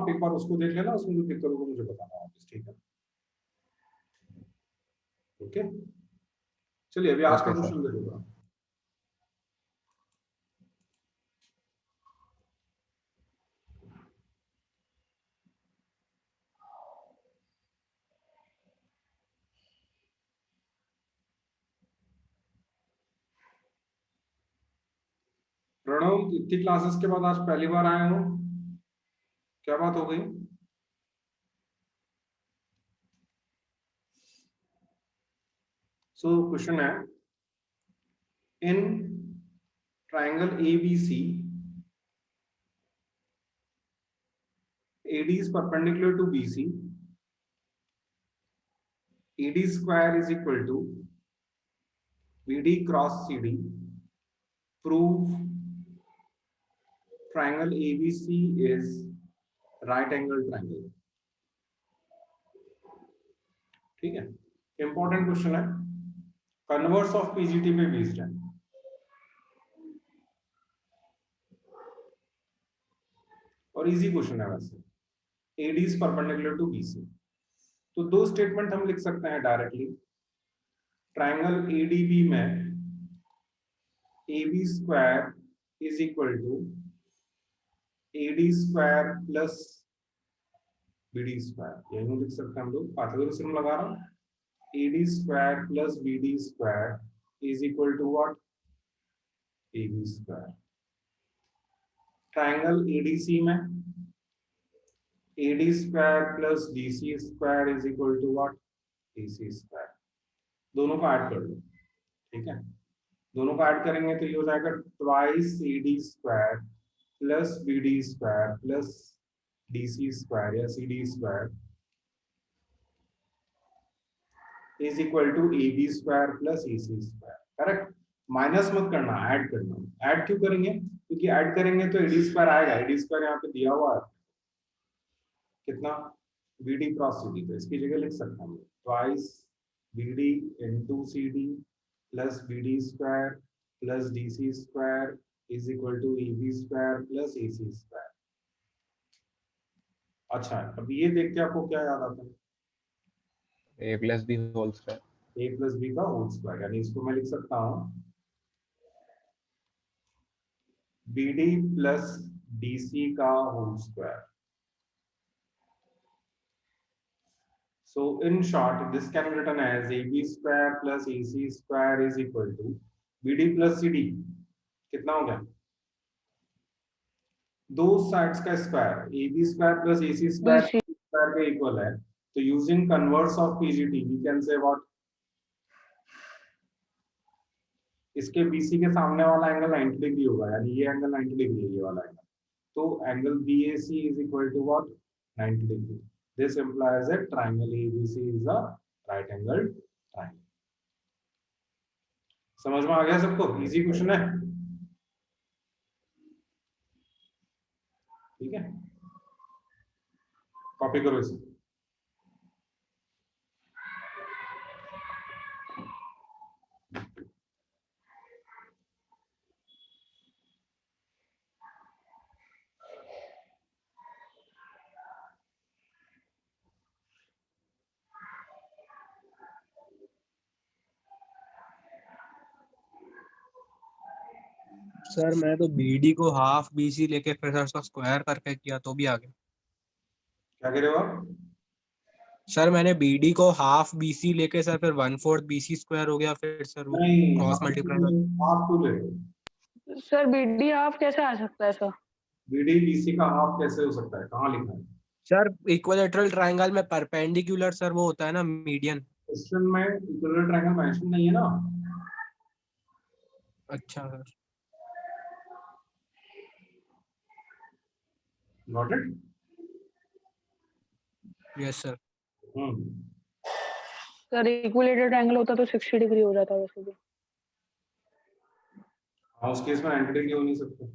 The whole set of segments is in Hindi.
आप एक बार उसको देख लेना, उसमें जो दिक्कत होगा मुझे बताना वापस, ठीक है? ओके, चलिए अभी आज का क्वेश्चन देखिएगा। प्रणव, इतनी क्लासेस के बाद आज पहली बार आए हो, क्या बात हो गई? सो क्वेश्चन है, in triangle ABC, AD is perpendicular to BC, ED square is equal to BD cross CD. Prove triangle ABC is right angle triangle. ठीक है, इंपॉर्टेंट क्वेश्चन है, कन्वर्स ऑफ पीजीटी पे बेस्ड है। और इजी क्वेश्चन है वैसे, AD is perpendicular to BC। तो दो स्टेटमेंट हम लिख सकते हैं डायरेक्टली। ट्राइंगल ADB में AB square is equal to AD square plus BD square, यही लिख सकते हैं हम लोग। पाइथागोरस लगा रहा हूं, AD square plus BD square is equal to what? AB square. Triangle ADC में AD square plus DC square is equal to what? DC square. दोनों को ऐड कर लो, ठीक है? दोनों को ऐड करेंगे तो ये हो जाएगा twice AD square plus BD square plus DC square या CD square is equal to AB square plus AC square. Correct? Minus मत करना, ऐड करना। ऐड क्यों करेंगे? क्योंकि ऐड करेंगे तो AD स्क्वायर आएगा। AD स्क्वायर यहाँ पे दिया हुआ है कितना? BD क्रॉस CD, तो इसकी जगह लिख सकते हैं हम twice BD into CD plus BD square plus DC square is equal to AB square plus AC square. अच्छा, अब ये देख के आपको क्या याद आता है? A plus B whole square. A plus B का होल स्क्वायर, यानी इसको मैं लिख सकता हूँ BD प्लस DC का whole square. So in short, this can be written as AB square plus AC square is equal to BD plus CD। कितना हो गया? दो साइड्स का square, AB square plus AC square square के इक्वल है। तो using converse of PGT we can say what? इसके BC के सामने वाला एंगल 90 डिग्री होगा, यानी ये एंगल 90 डिग्री है, ये वाला एंगल। तो angle BAC is equal to what? 90 degree. This implies that triangle ABC is a right angle triangle. समझ में आ गया सबको? इजी क्वेश्चन है, ठीक है? कॉपी करो इसे। सर मैं तो BD को हाफ BC लेके फिर सर उसका स्क्वायर करके किया तो भी आ गया। क्या कह रहे हो आप? सर मैंने BD को हाफ BC लेके सर फिर 1/4 BC स्क्वायर हो गया, फिर सर वो नहीं, क्रॉस मल्टीप्लाई कर। हाफ क्यों ले रहे हो? सर BD हाफ कैसे आ सकता है सर? BD BC का हाफ कैसे हो सकता है? कहाँ लिखा है? सर इक्विलैटरल ट्रायंगल में परपेंडिकुलर सर वो होता है ना मीडियन। क्वेश्चन में इक्विलैटरल ट्रायंगल मेंशन नहीं है ना। अच्छा sir, got it? Yes sir. Sir equilateral triangle होता तो 60 डिग्री हो जाता वैसे भी। हाँ, उस केस में 90 डिग्री हो नहीं सकता।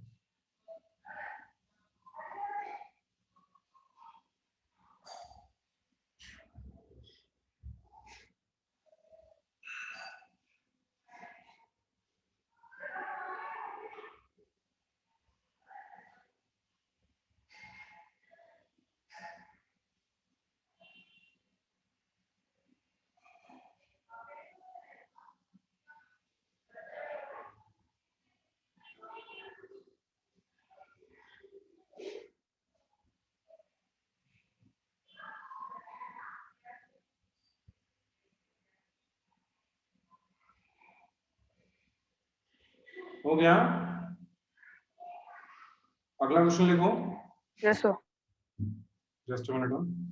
हो गया? अगला क्वेश्चन लिखो। Yes sir. Just a minute.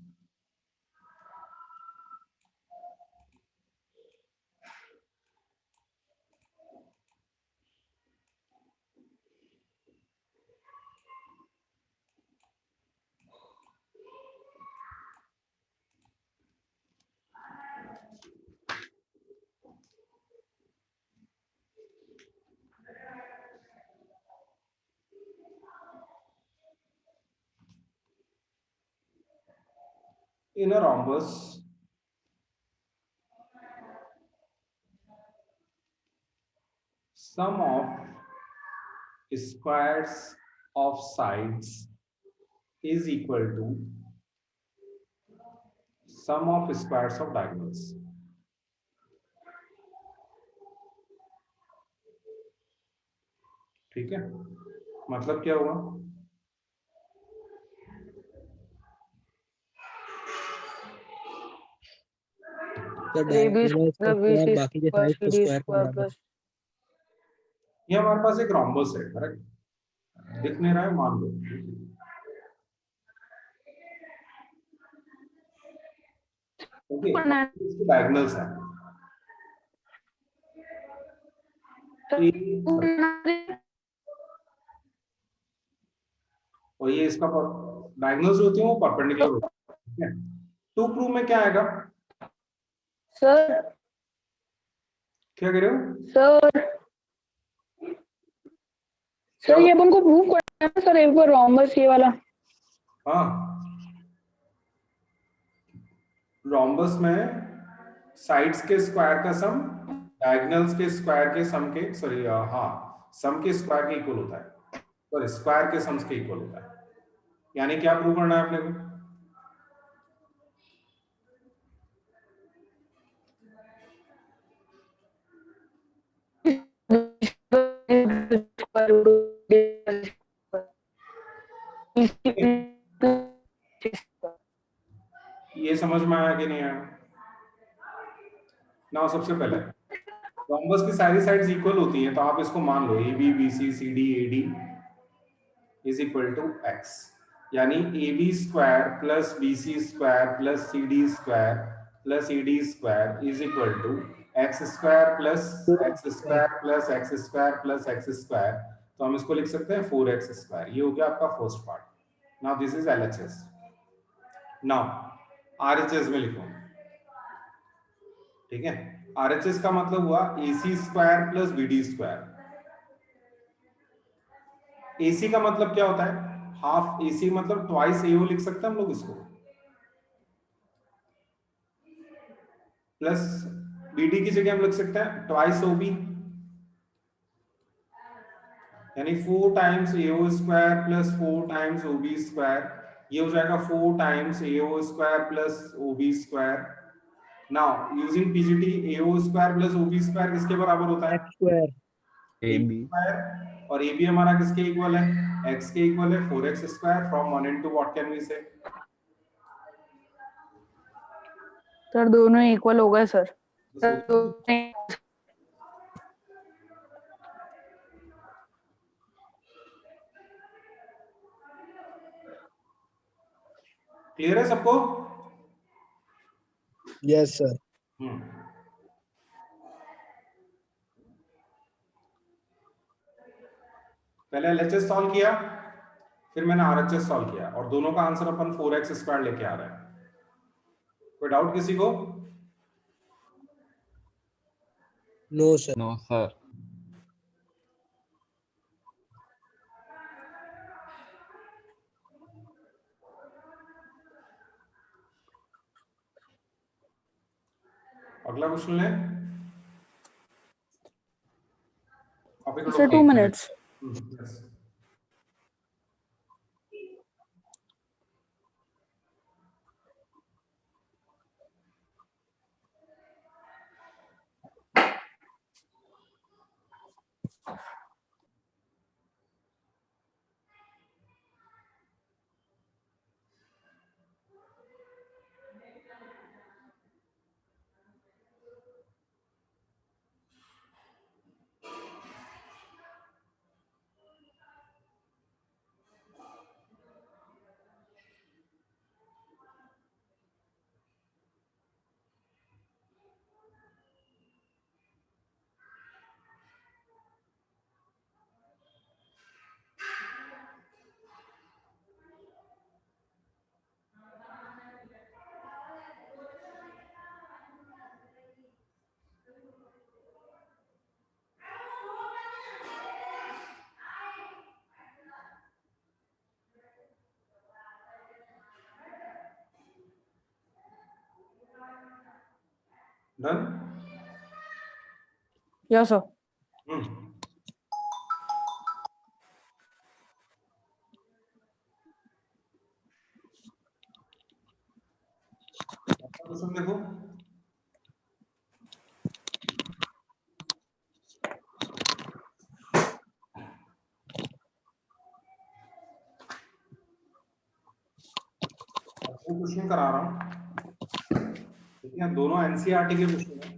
In a rhombus, sum of squares of sides is equal to sum of squares of diagonals. ठीक है, मतलब क्या हुआ? तो ए बी डायगोनल का मतलब बी स्क्वायर सी बाकी के स्क्वायर साइड सी को डी स्क्वायर के स्क्वायर बराबर। प्लस ये हमारे पास एक रॉम्बस है, करेक्ट? दिख नहीं रहा है, मान लो। ओके, इसके डायगोनल्स हैं। और ये इसका डायगोनल्स जो होते हैं वो परपेंडिकुलर होते हैं, ठीक है? टू प्रूव में क्या आएगा? सर क्या कह रहे हो? सर सर ये अपन को प्रूव करना है सर, एक बार रोम्बस ये वाला। हाँ, रोम्बस में साइड्स के स्क्वायर का सम डायगोनल्स के स्क्वायर के सम के, सॉरी हाँ, सम के स्क्वायर के इक्वल होता है, सॉरी स्क्वायर के सम्स के इक्वल होता है। यानी क्या प्रूव करना है अपने को? ये समझ में आया कि नहीं आया? ना, सबसे पहले रोम्बस की सारी साइड्स इक्वल होती हैं, तो आप इसको मान लो A B B C C D A D is equal to X, यानी A B square plus B C square plus C D square plus E D square is equal to X square plus X square plus X square plus X square. तो हम इसको लिख सकते हैं 4x स्क्वायर। ये हो गया आपका first part. Now this is LHS. Now RHS में लिखो, ठीक है? आरएचएस का मतलब हुआ AC square plus BD square. AC का मतलब क्या होता है? हाफ AC मतलब ट्वाइस AO लिख सकते हैं हम लोग इसको, प्लस BD की जगह हम लिख सकते हैं ट्वाइस OB, यानी 4 times AO square plus 4 times OB square. ये हो जाएगा 4 times AO square plus OB square. Now using PGT, AO square plus OB square किसके बराबर होता है? X square AB square. और AB हमारा किसके इक्वल है? x के इक्वल है 4x square. From 1 into what can we say? Sir दोनों इक्वल हो गए सर। क्लियर है सबको? Yes sir. पहले एलएचएस सॉल्व किया, फिर मैंने आरएचएस सॉल्व किया, और दोनों का आंसर अपन 4x स्क्वायर लेके आ रहे हैं। कोई डाउट किसी को? No sir. no sir. अगला क्वेश्चन ले। Sir 2 minutes. yes. Done. Yes, sir. Question देखो, क्वेश्चन करा रहा हूँ, ठीक है। दोनों एनसीईआरटी के क्वेश्चन है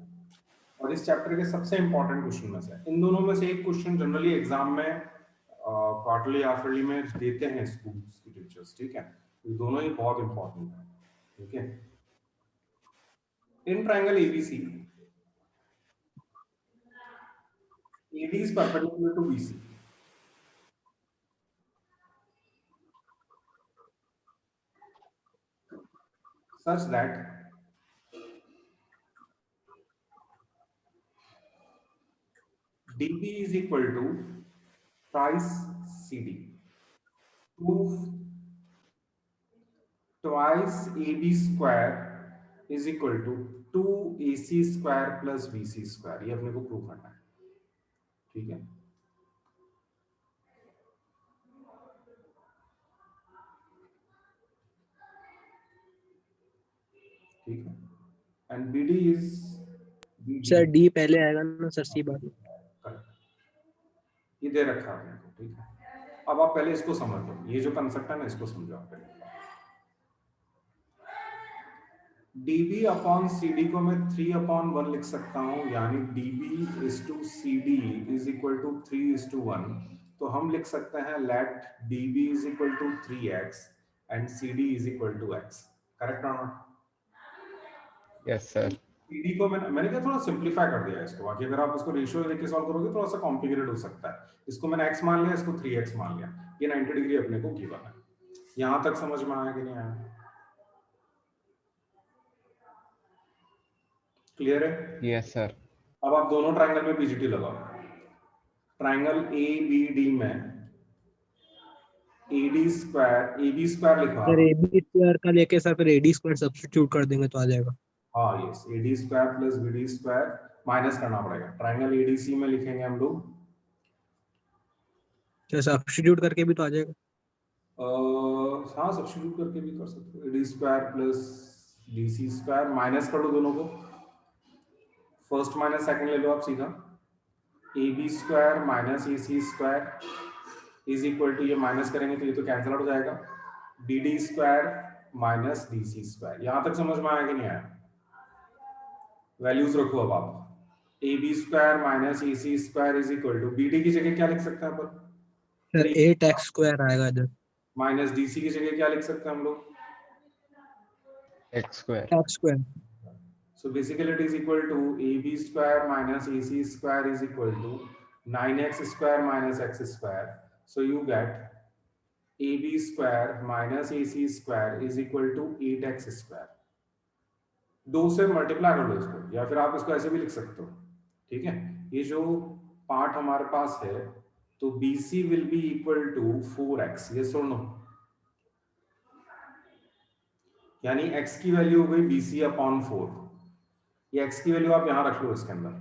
और इस चैप्टर के सबसे इंपॉर्टेंट क्वेश्चन में से। इन दोनों में से एक क्वेश्चन जनरली एग्जाम में क्वार्टरली हाफ-ईयरली में देते हैं स्कूल्स की टीचर्स, ठीक है। ये दोनों ही बहुत इंपॉर्टेंट है, ठीक है। In triangle ABC, AD is perpendicular to BC. Such that DB is equal to twice CD. Prove twice AB square is equal to 2AC square plus BC square. ये अपने को प्रूव करना है, ठीक है। ठीक है। And BD is sir D पहले आएगा ना सर, सी बाद में। ये दे रखा है अपने को, ठीक है। अब आप पहले इसको समझ लो, ये जो कंसेप्ट है ना इसको समझो आप पहले। dB अपॉन CD को मैं 3/1 लिख सकता हूं, यानी dB is to CD is equal to 3:1। तो हम लिख सकते हैं let dB is equal to 3x and CD is equal to x। Correct और नॉट? Yes sir. CD को मैंने क्या थोड़ा सिंपलीफाई कर दिया इसको, बाकी अगर आप इसको रेशियो लेके सॉल्व करोगे थोड़ा सा कॉम्प्लिकेटेड हो सकता है। इसको मैंने x मान लिया, इसको 3x मान लिया, ये 90 डिग्री अपने को गिवन है। यहां तक समझ में आया कि नहीं आया? क्लियर है? Yes sir. अब आप दोनों ट्रायंगल में पीजीटी लगाओ। ट्रायंगल ए बी डी में AD स्क्वायर AB स्क्वायर लिखा। सर AB स्क्वायर का लेके सर फिर AD स्क्वायर सब्स्टिट्यूट कर देंगे तो आ जाएगा। हाँ yes, AD square plus BD square minus करना पड़ेगा। ट्रायंगल ADC में लिखेंगे हम लोग, सर सब्स्टिट्यूट करके भी तो आ जाएगा। हाँ सब्स्टिट्यूट करके भी कर सकते हो। AD square plus BC square minus कर दो दोनों को, फर्स्ट माइनस सेकंड ले लो आप सीधा। AB square minus AC square is equal to, ये माइनस करेंगे तो ये तो कैंसिल आउट हो जाएगा, BD square minus DC square. यहां तक समझ में आया कि नहीं आया? वैल्यूज रखो अब आप। AB square minus AC square is equal to, BD की जगह क्या लिख सकते हैं अपन? सर 8x स्क्वायर आएगा इधर। माइनस DC की जगह क्या लिख सकते हैं हम लोग? x square. x square. So basically it is equal to AB square minus AC square is equal to 9x square minus x square. So you get AB square minus AC square is equal to 8x square. 2 से मल्टीप्लाई कर लो इसको, या फिर आप इसको ऐसे भी लिख सकते हो, ठीक है। ये जो पार्ट हमारे पास है, तो BC will be equal to 4x, yes or no? यानी x की वैल्यू हो गई BC अपॉन 4। ये x की वैल्यू आप यहां रख लो इसके अंदर।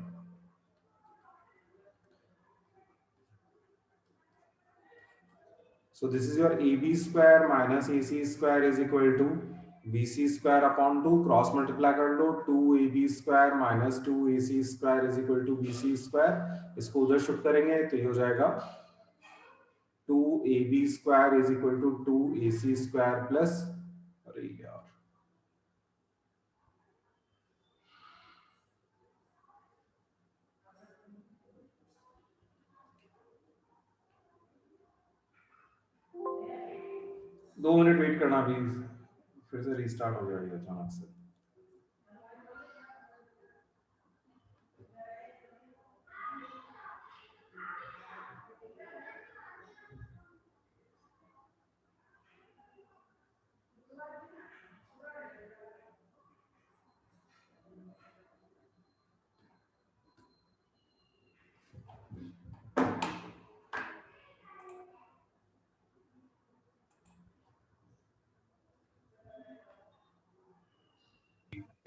So this is your AB square minus AC square is equal to BC square upon 2, cross multiply कर लो, 2AB square minus 2AC square is equal to BC square। इसको उधर शिफ्ट करेंगे तो ये हो जाएगा 2AB square is equal to 2AC square plus, अरे यार 2 मिनट वेट करना प्लीज, फिर से रीस्टार्ट हो गया ये अचानक से।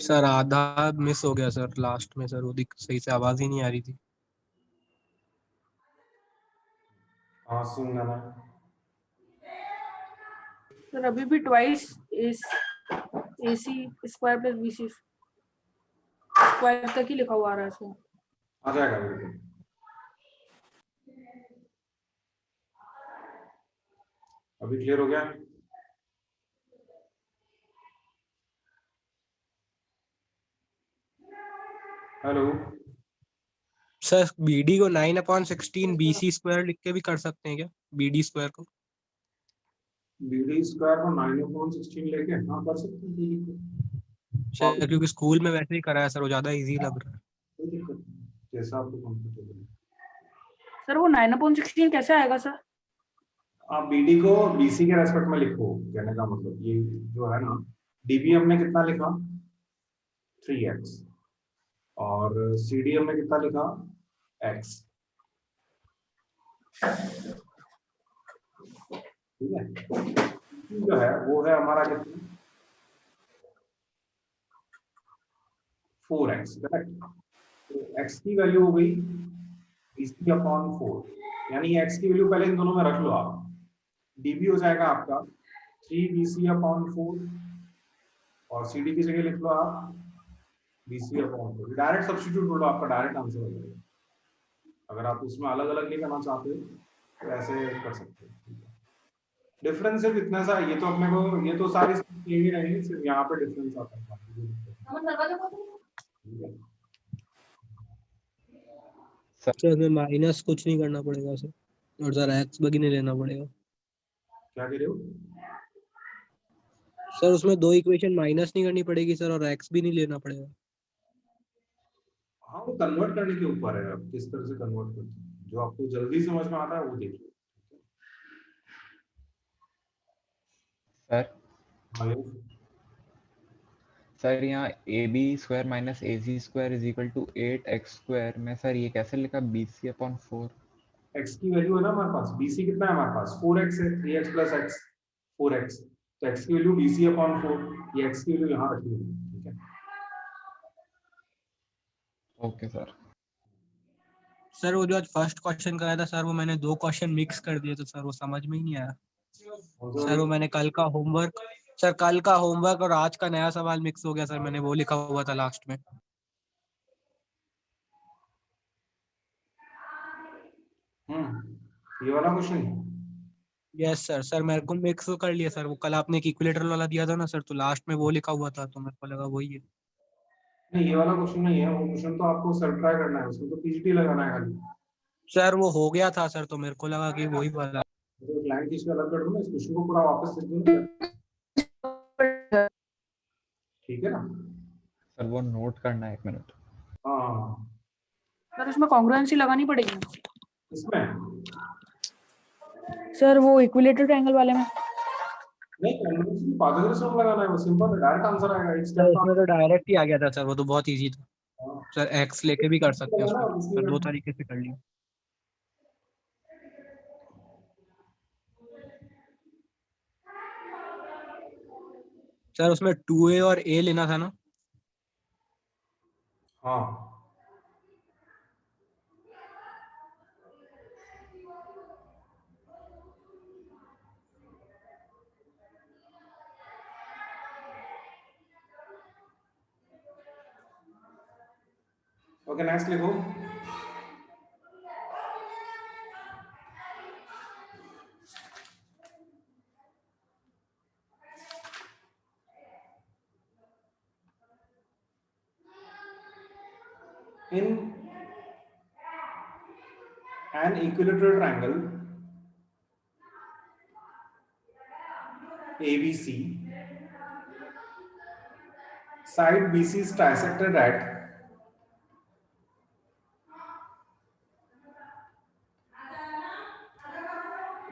सर आधा मिस हो गया सर लास्ट में, सर वो सही से आवाज ही नहीं आ रही थी। हाँ सुन लेना। सर अभी भी twice AC square plus BC square तक ही लिखा हुआ आ रहा है सर। आ जाएगा बिल्कुल। अभी क्लियर हो गया? हेलो। सर BD को 9/16 BC स्क्वायर लिख के भी कर सकते हैं क्या, BD स्क्वायर को? BD स्क्वायर को 9/16 लेके हाँ कर सकते हैं, कोई दिक्कत सर क्योंकि स्कूल में वैसे ही कराया सर, वो ज्यादा इजी लग रहा है। कोई दिक्कत नहीं, जैसा आपको कंफर्टेबल है। सर वो 9/16 कैसे आएगा सर? आप BD को BC के रेस्पेक्ट में लिखो, कहने का मतलब ये जो है ना, DB हमने कितना लिखा 3x, और CD हमने कितना लिखा x, ठीक है। जो है वो है हमारा कितना 4x, करेक्ट। तो x की वैल्यू हो गई BC/4, यानी x की वैल्यू पहले इन दोनों में रख लो आप। DB हो जाएगा आपका 3BC/4, और CD की जगह लिख लो आप BC/4। डायरेक्ट सब्स्टिट्यूट कर लो, आपका डायरेक्ट आंसर हो जाएगा। अगर आप उसमें अलग अलग नहीं करना चाहते तो ऐसे कर सकते हो। डिफरेंस सिर्फ इतना सा, ये तो अपने को, ये तो सारी ही नहीं, सिर्फ यहाँ पे डिफरेंस आता है। ठीक है। सर इसमें माइनस कुछ नहीं करना पड़ेगा सर, और सर एक्स बगी नहीं लेना पड़ेगा क्या कह रहे हो? सर, उसमें दो इक्वेशन माइनस नहीं करनी पड़ेगी सर, और एक्स भी नहीं लेना पड़ेगा। हाँ वो कन्वर्ट करने के ऊपर है, आप किस तरह से कन्वर्ट करते हैं, जो आपको जल्दी समझ में आता है वो देखिए। सर हाँ ये सर यहाँ AB² minus AC² is equal to 8x² में सर ये कैसे लिखा BC/4? x की वैल्यू है ना हमारे पास, BC कितना है हमारे पास 4x है, 3x प्लस x 4x, तो x की वैल्यू BC/4, ये x की वैल्यू यहाँ रखी हुई है, ठीक है। Okay sir. सर वो जो आज फर्स्ट क्वेश्चन कराया था सर, वो मैंने दो क्वेश्चन मिक्स कर दिए, तो सर वो समझ में ही नहीं आया सर। वो मैंने कल का होमवर्क, सर कल का होमवर्क और आज का नया सवाल मिक्स हो गया सर, मैंने वो लिखा हुआ था लास्ट में। ये वाला क्वेश्चन। यस सर, सर मेरे को मिक्स कर लिया सर, वो कल आपने एक इक्विलेटरल वाला दिया था ना सर, तो लास्ट में वो लिखा हुआ था, तो मेरे को लगा वही है। नहीं ये वाला क्वेश्चन नहीं है, वो क्वेश्चन तो आपको सेल्फ ट्राई करना है, उसमें तो PGT लगाना है खाली। सर वो हो गया था सर, तो मेरे को लगा कि वही वाला। तो क्लाइंट की अलग कर दो ना, इस क्वेश्चन को पूरा वापस लिख दो ना, ठीक है ना। सर वो नोट करना है, 1 मिनट। हाँ सर उसमें कॉन्ग्रुएंसी लगानी पड़ेगी इसमें सर, वो इक्विलेटरल ट्रायंगल वाले में। नहीं, कॉन्ग्रुएंसी पाइथागोरस फॉर्म लगाना है, वो सिंपल है, डायरेक्ट आंसर आएगा एक सर स्टेप उसमें तो डायरेक्ट ही आ गया था सर, वो तो बहुत इजी था हाँ। सर, एक्स लेके भी कर सकते हैं लगाना उसमें और उसमें सर, दो करना। तरीके से कर लिया सर। उसमें 2a और a लेना था ना? हाँ ओके नेक्स्ट लिखो। In an equilateral triangle ABC, side BC is trisected at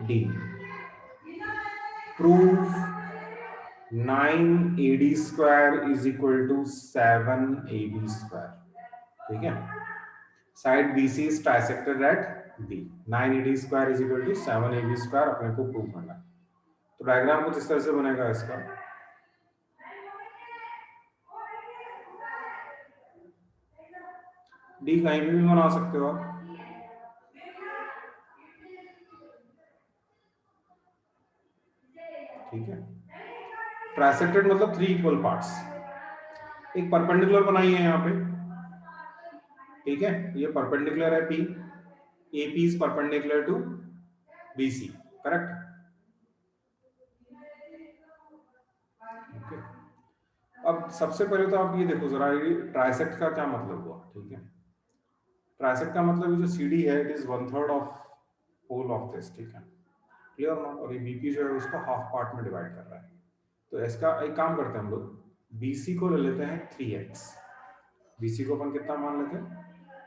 D. Prove 9AD square is equal to 7AB square, ठीक है। Side BC is trisected at D. 9AD square is equal to 7AB square अपने को प्रूव करना है। तो डायग्राम कुछ इस तरह से बनेगा इसका। डी कहीं भी बना सकते हो आप। ठीक है, ट्राइसेक्टेड मतलब 3 इक्वल पार्ट्स। एक परपेंडिकुलर बनाई है यहाँ पे, ठीक है, ये परपेंडिकुलर है P, AP is perpendicular to BC, correct. Okay, अब सबसे पहले तो आप ये देखो जरा, ये ट्राइसेक्ट का क्या मतलब हुआ। ठीक है, ट्राइसेक्ट का मतलब जो CD है it is 1/3 of whole of this. ठीक है, क्लियर ना। और ये BP जो है उसको हाफ पार्ट में डिवाइड कर रहा है। तो इसका एक काम करते हैं हम लोग, BC को ले लेते हैं 3x। BC को अपन कितना मान लेते हैं,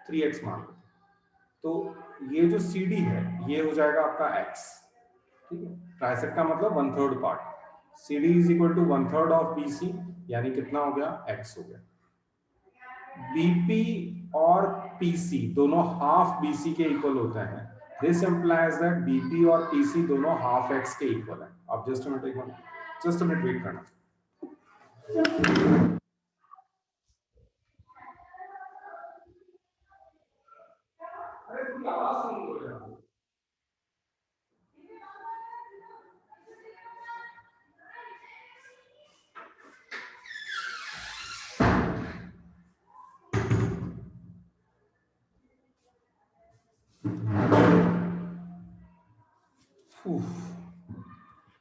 3x मान लेते हैं। तो ये जो CD है ये हो जाएगा आपका x। ठीक है, ट्राइसेक्ट का मतलब 1/3 part. CD is equal to 1/3 of BC, यानी कितना हो गया, x हो गया। BP और PC दोनों हाफ BC के इक्वल होते हैं। दिस इंप्लाइज दैट BP और PC दोनों हाफ x के इक्वल है। आप जस्ट अ मिनट वेट करना।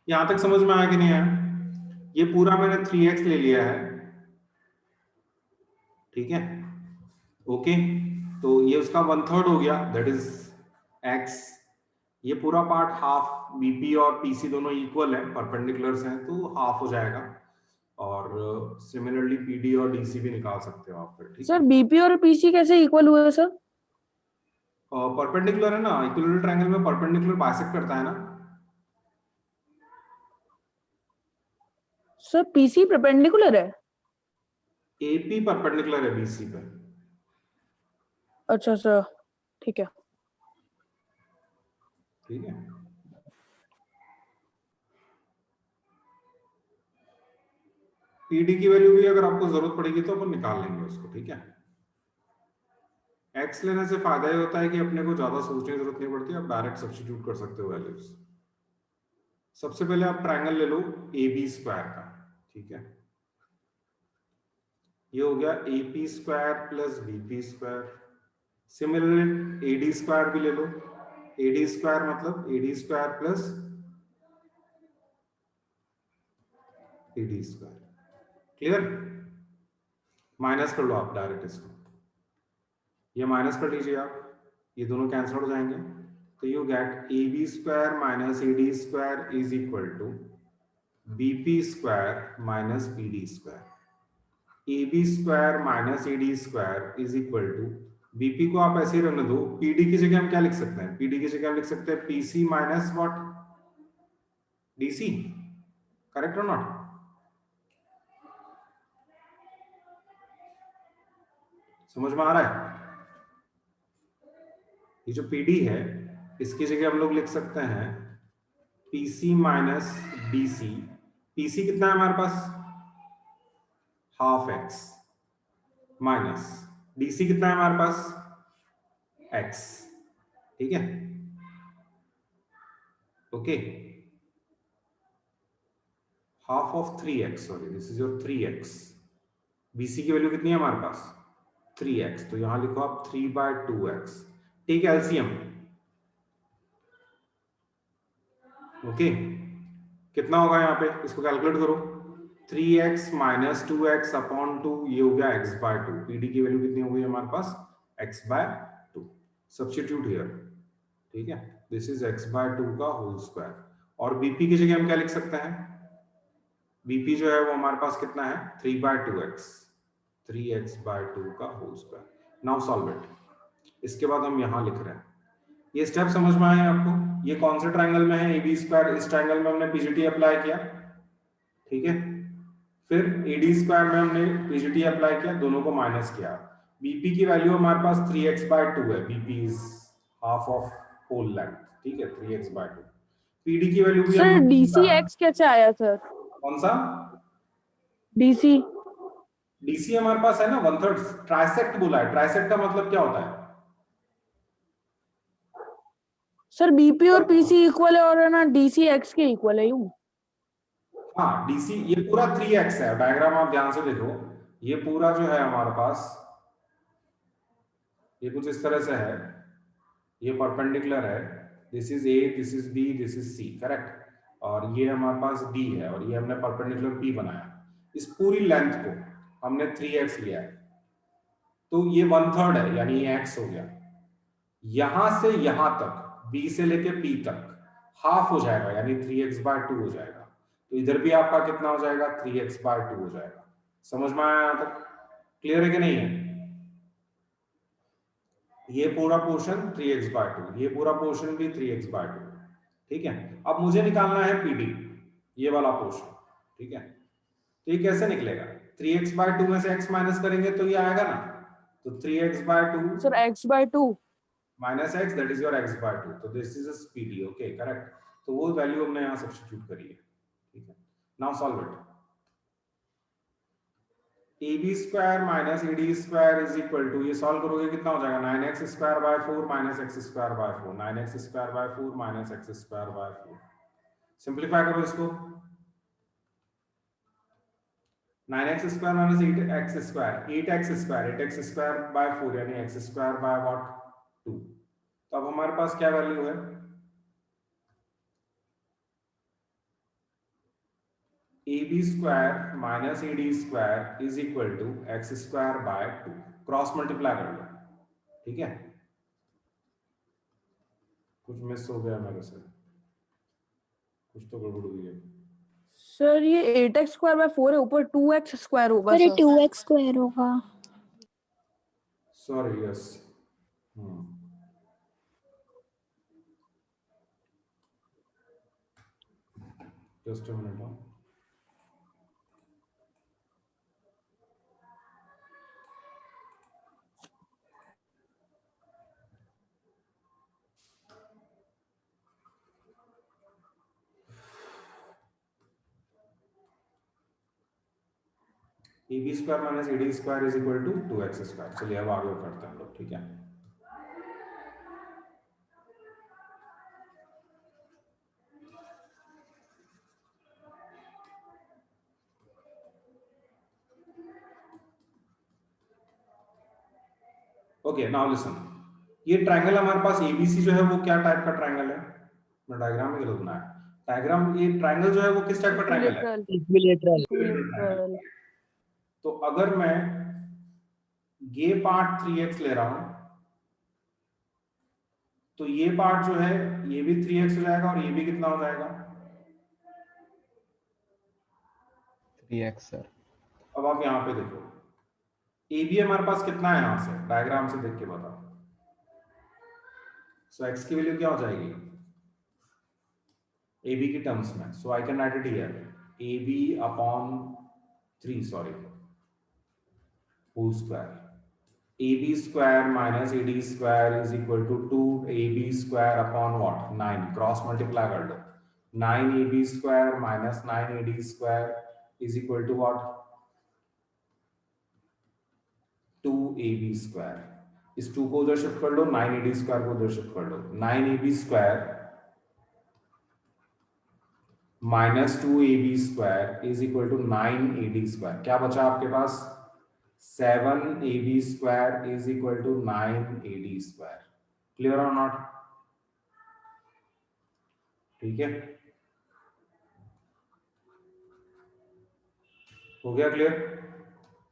यहां तक समझ में आया कि नहीं आया? ये पूरा मैंने 3x ले लिया है, ठीक है, ओके। तो ये उसका 1/3 हो गया, दैट इज x। ये पूरा पार्ट हाफ, BP और PC दोनों इक्वल है, परपेंडिकुलर्स हैं, तो हाफ हो जाएगा। और सिमिलरली PD और DC भी निकाल सकते हो आप फिर। ठीक सर BP और PC कैसे इक्वल हुए सर? परपेंडिकुलर है ना, इक्विलैटरल ट्रायंगल में परपेंडिकुलर बाइसेक्ट करता है ना। सर PC परपेंडिकुलर है? AP परपेंडिकुलर है BC पे। अच्छा सर, ठीक है। ठीक है, PD की वैल्यू भी अगर आपको जरूरत पड़ेगी तो अपन निकाल लेंगे उसको। ठीक है, x लेने से फायदा ये होता है कि अपने को ज्यादा सोचने की जरूरत नहीं पड़ती, आप डायरेक्ट सब्स्टिट्यूट कर सकते हो वैल्यूज। सबसे पहले आप ट्रायंगल ले लो AB स्क्वायर का। ठीक है, ये हो गया AP square plus BP square. Similarly AD square भी ले लो। AD स्क्वायर मतलब AD square plus AD square. Clear? Minus कर लो आप डायरेक्ट इसको, ये माइनस कर लीजिए आप, ये दोनों कैंसिल हो जाएंगे। तो you get AB square minus AD square is equal to BP square minus PD square. AB square minus AD square is equal to, BP को आप ऐसे ही रहने दो, PD की जगह हम क्या लिख सकते हैं, PD की जगह हम लिख सकते हैं PC minus what, DC। Correct और नॉट? समझ में आ रहा है? ये जो PD है इसकी जगह हम लोग लिख सकते हैं PC माइनस DC। PC कितना है हमारे पास, हाफ x, माइनस DC कितना है हमारे पास, x। ठीक है, okay, half of 3x, sorry this is your 3x। BC की वैल्यू कितनी है हमारे पास, 3x, तो यहां लिखो आप 3/2x। ठीक है, एलसीएम, ओके, कितना होगा यहाँ पे, इसको कैलकुलेट करो। 3x माइनस 2x अपॉन 2, ये हो गया x/2। PD की वैल्यू कितनी हो गई हमारे पास, x/2। Substitute here. ठीक है, दिस इज x/2 का होल स्क्वायर। और BP की जगह हम क्या लिख सकते हैं, BP जो है वो हमारे पास कितना है, 3/2x, 3x/2 का whole square. Now solve it. इसके बाद हम यहां लिख रहे हैं, ये स्टेप समझ में आए आपको? ये कौन से ट्रायंगल में है, AB स्क्वायर, इस ट्रायंगल में हमने PGT अप्लाई किया। ठीक है, फिर AD स्क्वायर में हमने PGT अप्लाई किया, दोनों को माइनस किया। BP की वैल्यू हमारे पास 3x/2 है, BP is half of whole length. ठीक है, 3x/2। PD की वैल्यू भी सर हम DC x कैसे आया सर? कौन सा, DC डीसी हमारे पास है ना 1/3 ट्राइसेक्ट बोला है। ट्राइसेक्ट का मतलब क्या होता है? सर बीपी और पीसी इक्वल है और है ना डीसी एक्स के इक्वल है यूं। हाँ डीसी ये पूरा 3x है। डायग्राम आप ध्यान से देखो, ये पूरा जो है हमारे पास ये कुछ इस तरह से है, ये परपेंडिकुलर है, this is A, this is B, this is C, correct. और ये हमारे पास डी है और ये हमने परपेंडिकुलर पी बनाया। इस पूरी लेंथ को हमने 3x लिया है, तो ये 1/3 है, यानी ये x हो गया। यहां से यहां तक b से लेके p तक हाफ हो जाएगा, यानी 3x/2 हो जाएगा। तो इधर भी आपका कितना हो जाएगा? 3x/2 हो जाएगा। समझ में आया यहां तक? क्लियर है कि नहीं है? ये पूरा पोर्शन 3x/2, ये पूरा पोर्शन भी 3x/2, ठीक है। अब मुझे निकालना है पीडी, ये वाला पोर्शन, ठीक है। तो ये कैसे निकलेगा? 3x/2 में से x माइनस करेंगे तो ये आएगा ना, तो 3x/2 sir x/2 minus x, that is your x/2, तो this is a PD, okay, correct। तो वो वैल्यू हमने यहाँ सब्स्टिट्यूट करी है, ठीक है। Now solve it. ab square minus ad square is equal to, ये सॉल्व करोगे कितना हो जाएगा? 9x square by 4 minus x square by 4, 9x square by 4 minus x square by 4। Simplify करो इसको, 9x square minus 8x square, 8x square, 8x square by 4 यानी x square by what? 2। तो अब हमारे पास क्या वैल्यू है? ab square minus ad square is equal to x square by 2। Cross multiply कर लो, ठीक है। कुछ मिस हो गया मेरे से, कुछ तो गड़बड़ हुई है। सर ये 8x²/4 है, ऊपर 2x² होगा सर ये सर। 2x² होगा। Sorry, yes. Just a minute. ab square minus ad square is equal to 2x square। चलिए अब आगे करते हैं हम लोग, ठीक है। ओके नाउ लिसन, ये ट्रायंगल हमारे पास एबीसी जो है वो क्या टाइप का ट्रायंगल है? मैं डायग्राम में गलत बनाया डायग्राम। ये ट्रायंगल जो है वो किस टाइप का ट्रायंगल है? इक्विलेटरल। तो अगर मैं ये पार्ट 3x ले रहा हूं तो ये पार्ट जो है ये भी 3x हो जाएगा और ये भी कितना हो जाएगा? 3x sir. अब आप यहां पे देखो, ए बी हमारे पास कितना है? यहां से डायग्राम से देख के बताओ। सो x की वैल्यू क्या हो जाएगी ए बी की टर्म्स में? So I can write it here, A B upon 3 sorry whole square, ab square minus ad square is equal to 2ab square upon what? 9। Cross multiply कर लो, 9ab square minus 9ad square is equal to what? 2ab square। इस 2 को उधर शिफ्ट कर लो, 9ad square को उधर शिफ्ट कर लो, 9ab square minus 2ab square is equal to 9ad square। क्या बचा आपके पास? 7ab square is equal to 9ad square। Clear और नॉट? ठीक है, हो गया क्लियर?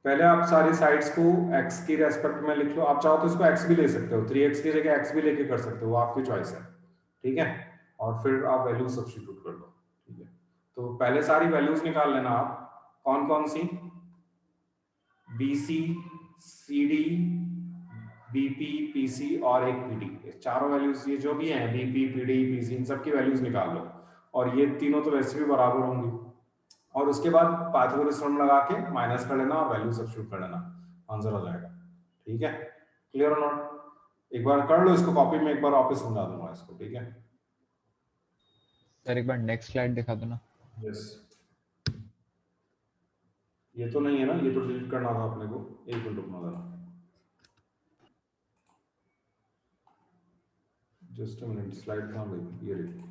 पहले आप सारी साइड्स को x की रेस्पेक्ट में लिख लो। आप चाहो तो इसको x भी ले सकते हो, 3x की जगह x भी लेके कर सकते हो, वो आपकी चॉइस है, ठीक है। और फिर आप वैल्यू सब्स्टिट्यूट कर लो, ठीक है। तो पहले सारी वैल्यूज निकाल लेना आप। कौन कौन सी? BC, CD, BP, PC और एक PD, ये चारों वैल्यूज, ये जो भी हैं BP, PD, PC, इन सब की वैल्यूज निकाल लो। और ये तीनों तो वैसे भी बराबर होंगी। और उसके बाद पाइथागोरस थ्योरम लगा के माइनस कर लेना और वैल्यू सब्स्टिट्यूट कर लेना, आंसर हो जाएगा, ठीक है। क्लियर और नॉट? एक बार कर लो इसको कॉपी में, एक बार वापस समझा दूंगा इसको, ठीक है। सर एक बार नेक्स्ट स्लाइड दिखा दो ना। यस ये तो नहीं है ना, ये तो डिलीट करना था अपने को। एक मिनट रुकना जरा, जस्ट अ मिनट, स्लाइड कहाँ गई? ये रही।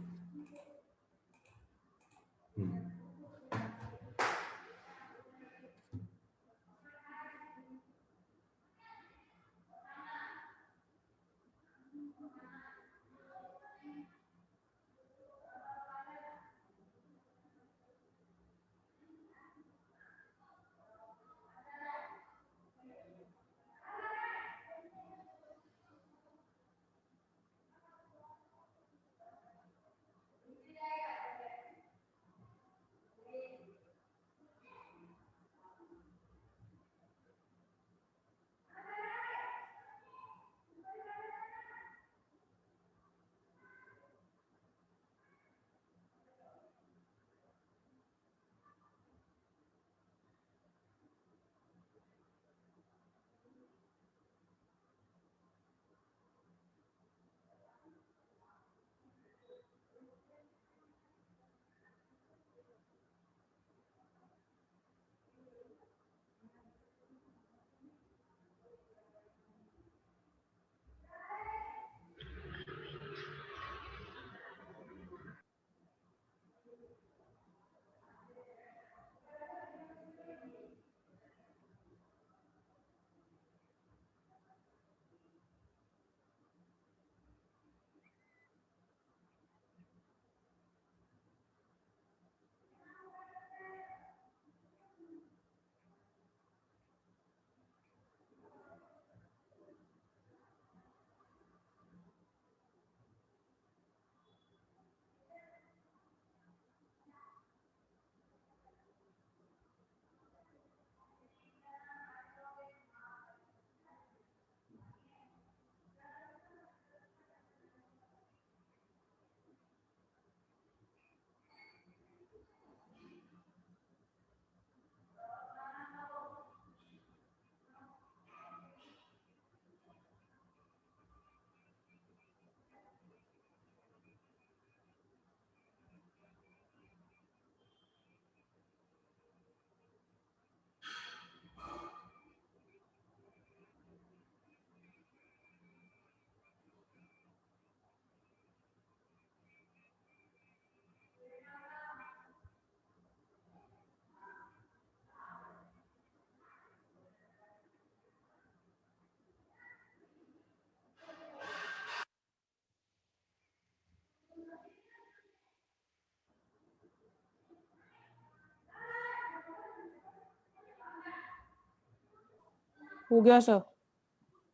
हो गया सर।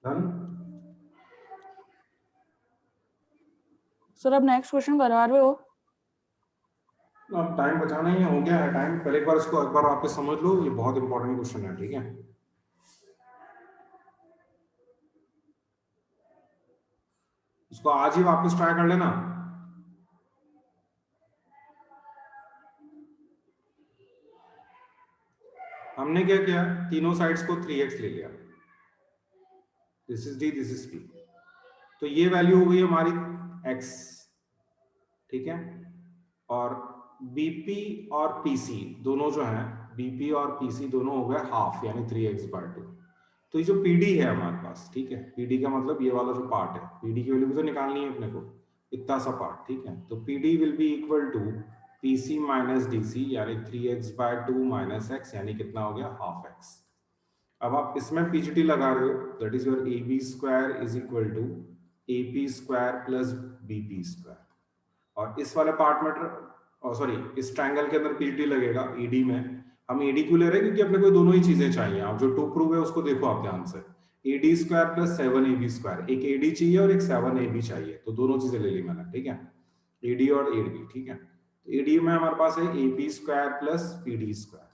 डन। सर अब नेक्स्ट क्वेश्चन करवा रहे हो? अब टाइम बचाना ही है, हो गया है टाइम। पहले एक बार इसको एक बार वापस समझ लो, ये बहुत इंपॉर्टेंट क्वेश्चन है, ठीक है। इसको आज ही वापस ट्राई कर लेना। हमने क्या किया, तीनों साइड्स को 3x ले लिया, this is D, this is P, तो ये वैल्यू हो गई हमारी x, ठीक है। और बीपी और पीसी दोनों जो हैं, बीपी और पीसी दोनों हो गए हाफ, यानी 3x/2। तो ये जो पीडी है हमारे पास, ठीक है, पीडी का मतलब ये वाला जो पार्ट है, पीडी की वैल्यू भी तो निकालनी है अपने को, इतना सा पार्ट, ठीक है। तो PD will be equal to PC minus DC, यानी 3x/2 माइनस x, यानी कितना हो गया, हाफ x। अब आप इसमें पीजीटी लगा रहे हो, that is your A B square is equal to A P square plus B P square. और इस वाले पार्ट में, सॉरी, इस ट्रायंगल के अंदर पीजीटी लगेगा ईडी में। हम ईडी क्यों ले रहे हैं, क्योंकि अपने को दोनों ही चीजें चाहिए। आप जो टू प्रूव है उसको देखो आप ध्यान से, AD square plus 7ab square, एक एडी चाहिए और एक 7ab चाहिए, तो दोनों चीजें ले ली मैंने, ठीक है, एडी और एडी, ठीक है। तो एडी में हमारे पास है A B square plus P D square,